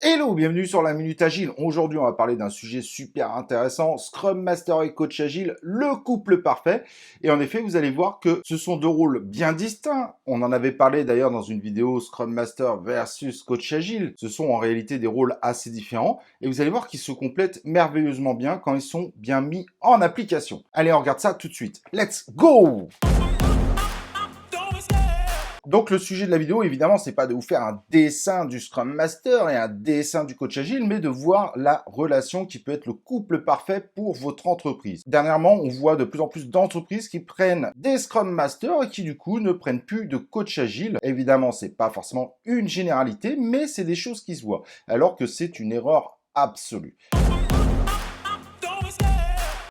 Hello, bienvenue sur la Minute Agile. Aujourd'hui, on va parler d'un sujet super intéressant, Scrum Master et Coach Agile, le couple parfait. Et en effet, vous allez voir que ce sont deux rôles bien distincts. On en avait parlé d'ailleurs dans une vidéo Scrum Master versus Coach Agile. Ce sont en réalité des rôles assez différents. Et vous allez voir qu'ils se complètent merveilleusement bien quand ils sont bien mis en application. Allez, on regarde ça tout de suite. Let's go! Donc le sujet de la vidéo, évidemment, c'est pas de vous faire un dessin du Scrum Master et un dessin du Coach Agile, mais de voir la relation qui peut être le couple parfait pour votre entreprise. Dernièrement, on voit de plus en plus d'entreprises qui prennent des Scrum Masters et qui du coup ne prennent plus de Coach Agile. Évidemment, c'est pas forcément une généralité, mais c'est des choses qui se voient, alors que c'est une erreur absolue.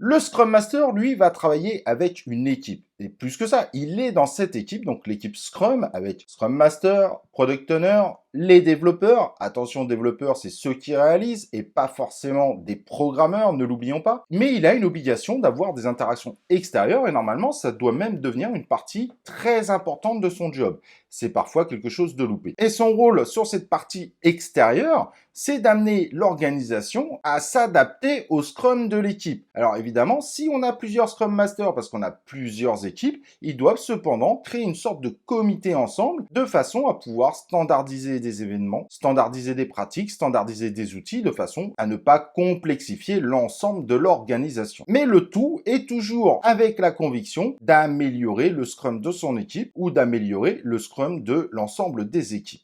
Le Scrum Master, lui, va travailler avec une équipe. Et plus que ça, il est dans cette équipe, donc l'équipe Scrum, avec Scrum Master, Product Owner, les développeurs. Attention, développeurs, c'est ceux qui réalisent et pas forcément des programmeurs, ne l'oublions pas. Mais il a une obligation d'avoir des interactions extérieures et normalement, ça doit même devenir une partie très importante de son job. C'est parfois quelque chose de loupé. Et son rôle sur cette partie extérieure, c'est d'amener l'organisation à s'adapter au Scrum de l'équipe. Alors évidemment, si on a plusieurs Scrum Masters, parce qu'on a plusieurs équipes, ils doivent cependant créer une sorte de comité ensemble de façon à pouvoir standardiser des événements, standardiser des pratiques, standardiser des outils de façon à ne pas complexifier l'ensemble de l'organisation. Mais le tout est toujours avec la conviction d'améliorer le Scrum de son équipe ou d'améliorer le Scrum de l'ensemble des équipes.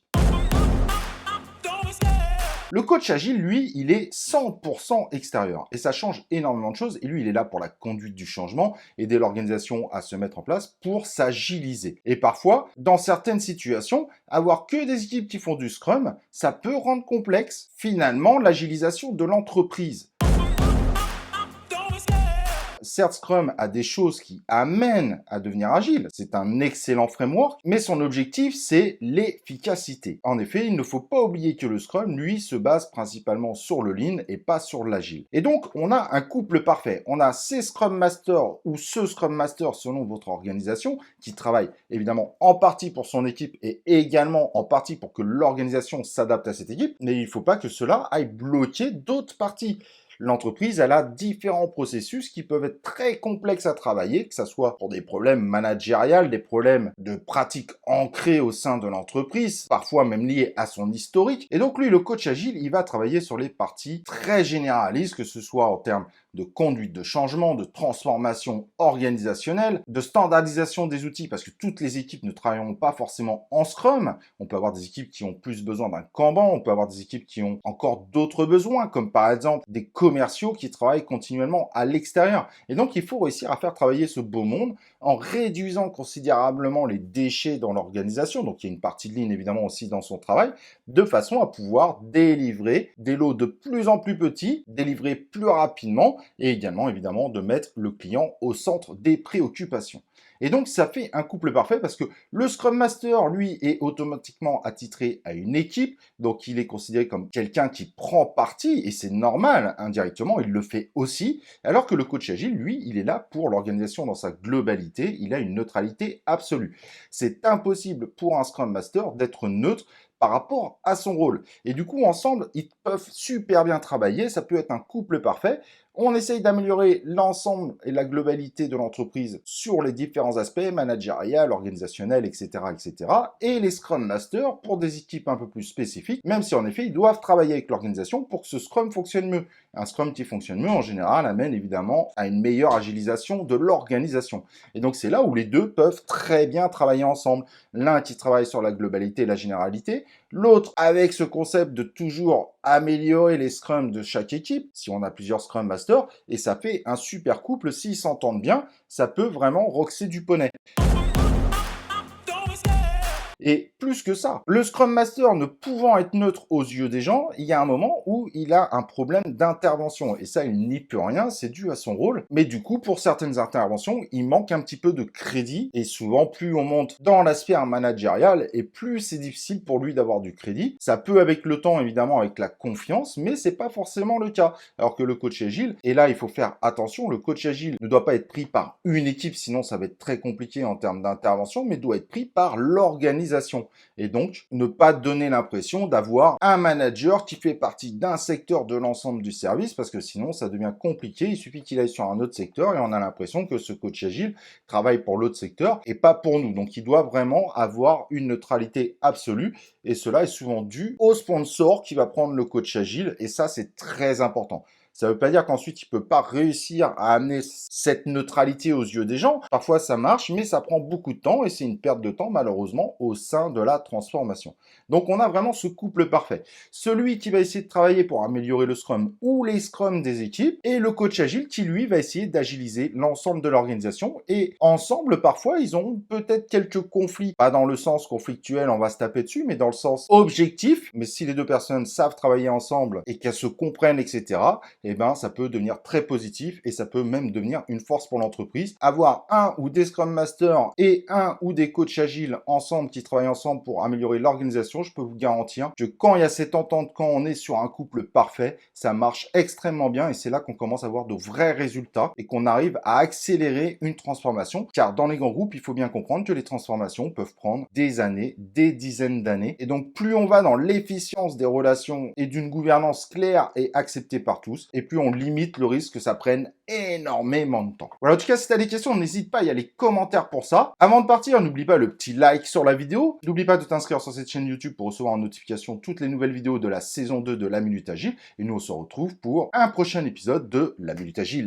Le coach agile, lui, il est 100% extérieur et ça change énormément de choses et lui, il est là pour la conduite du changement, aider l'organisation à se mettre en place pour s'agiliser. Et parfois, dans certaines situations, avoir que des équipes qui font du Scrum, ça peut rendre complexe finalement l'agilisation de l'entreprise. Certes, Scrum a des choses qui amènent à devenir agile. C'est un excellent framework, mais son objectif, c'est l'efficacité. En effet, il ne faut pas oublier que le Scrum, lui, se base principalement sur le Lean et pas sur l'agile. Et donc, on a un couple parfait. On a ces Scrum Masters ou ce Scrum Master selon votre organisation qui travaille évidemment en partie pour son équipe et également en partie pour que l'organisation s'adapte à cette équipe, mais il ne faut pas que cela aille bloquer d'autres parties. L'entreprise, elle a différents processus qui peuvent être très complexes à travailler, que ce soit pour des problèmes managériels, des problèmes de pratiques ancrées au sein de l'entreprise, parfois même liés à son historique. Et donc lui, le coach agile, il va travailler sur les parties très généralistes, que ce soit en termes de conduite de changement, de transformation organisationnelle, de standardisation des outils, parce que toutes les équipes ne travailleront pas forcément en Scrum. On peut avoir des équipes qui ont plus besoin d'un Kanban, on peut avoir des équipes qui ont encore d'autres besoins, comme par exemple des commerciaux qui travaillent continuellement à l'extérieur. Et donc, il faut réussir à faire travailler ce beau monde en réduisant considérablement les déchets dans l'organisation. Donc, il y a une partie de ligne évidemment aussi dans son travail, de façon à pouvoir délivrer des lots de plus en plus petits, délivrer plus rapidement et également évidemment de mettre le client au centre des préoccupations. Et donc ça fait un couple parfait parce que le Scrum Master, lui, est automatiquement attitré à une équipe, donc il est considéré comme quelqu'un qui prend parti, et c'est normal, indirectement, il le fait aussi, alors que le coach agile, lui, il est là pour l'organisation dans sa globalité, il a une neutralité absolue. C'est impossible pour un Scrum Master d'être neutre par rapport à son rôle. Et du coup, ensemble, ils peuvent super bien travailler, ça peut être un couple parfait. On essaye d'améliorer l'ensemble et la globalité de l'entreprise sur les différents aspects, managérial, organisationnel, etc., etc. Et les Scrum Masters, pour des équipes un peu plus spécifiques, même si en effet, ils doivent travailler avec l'organisation pour que ce Scrum fonctionne mieux. Un Scrum qui fonctionne mieux, en général, amène évidemment à une meilleure agilisation de l'organisation. Et donc, c'est là où les deux peuvent très bien travailler ensemble. L'un qui travaille sur la globalité et la généralité, l'autre avec ce concept de toujours améliorer les scrums de chaque équipe, si on a plusieurs Scrum Masters, et ça fait un super couple, s'ils s'entendent bien, ça peut vraiment roxer du poney. Et plus que ça, le Scrum Master ne pouvant être neutre aux yeux des gens, il y a un moment où il a un problème d'intervention. Et ça, il n'y peut rien, c'est dû à son rôle. Mais du coup, pour certaines interventions, il manque un petit peu de crédit. Et souvent, plus on monte dans la sphère managériale, et plus c'est difficile pour lui d'avoir du crédit. Ça peut avec le temps, évidemment, avec la confiance, mais c'est pas forcément le cas. Alors que le coach agile, et là, il faut faire attention, le coach agile ne doit pas être pris par une équipe, sinon ça va être très compliqué en termes d'intervention, mais doit être pris par l'organisation. l'organisation. Et donc, ne pas donner l'impression d'avoir un manager qui fait partie d'un secteur de l'ensemble du service, parce que sinon, ça devient compliqué. Il suffit qu'il aille sur un autre secteur et on a l'impression que ce coach agile travaille pour l'autre secteur et pas pour nous. Donc, il doit vraiment avoir une neutralité absolue. Et cela est souvent dû au sponsor qui va prendre le coach agile. Et ça, c'est très important. Ça ne veut pas dire qu'ensuite, il ne peut pas réussir à amener cette neutralité aux yeux des gens. Parfois, ça marche, mais ça prend beaucoup de temps et c'est une perte de temps, malheureusement, au sein de la transformation. Donc, on a vraiment ce couple parfait. Celui qui va essayer de travailler pour améliorer le Scrum ou les Scrum des équipes et le coach agile qui, lui, va essayer d'agiliser l'ensemble de l'organisation. Et ensemble, parfois, ils ont peut-être quelques conflits. Pas dans le sens conflictuel, on va se taper dessus, mais dans le sens objectif. Mais si les deux personnes savent travailler ensemble et qu'elles se comprennent, etc., eh ben, ça peut devenir très positif et ça peut même devenir une force pour l'entreprise. Avoir un ou des Scrum Masters et un ou des coachs agiles ensemble qui travaillent ensemble pour améliorer l'organisation, je peux vous garantir que quand il y a cette entente, quand on est sur un couple parfait, ça marche extrêmement bien et c'est là qu'on commence à avoir de vrais résultats et qu'on arrive à accélérer une transformation. Car dans les grands groupes, il faut bien comprendre que les transformations peuvent prendre des années, des dizaines d'années. Et donc, plus on va dans l'efficience des relations et d'une gouvernance claire et acceptée par tous, et plus on limite le risque que ça prenne énormément de temps. Voilà, en tout cas, si tu as des questions, n'hésite pas, il y a les commentaires pour ça. Avant de partir, n'oublie pas le petit like sur la vidéo. N'oublie pas de t'inscrire sur cette chaîne YouTube pour recevoir en notification toutes les nouvelles vidéos de la saison 2 de la Minute Agile. Et nous, on se retrouve pour un prochain épisode de la Minute Agile.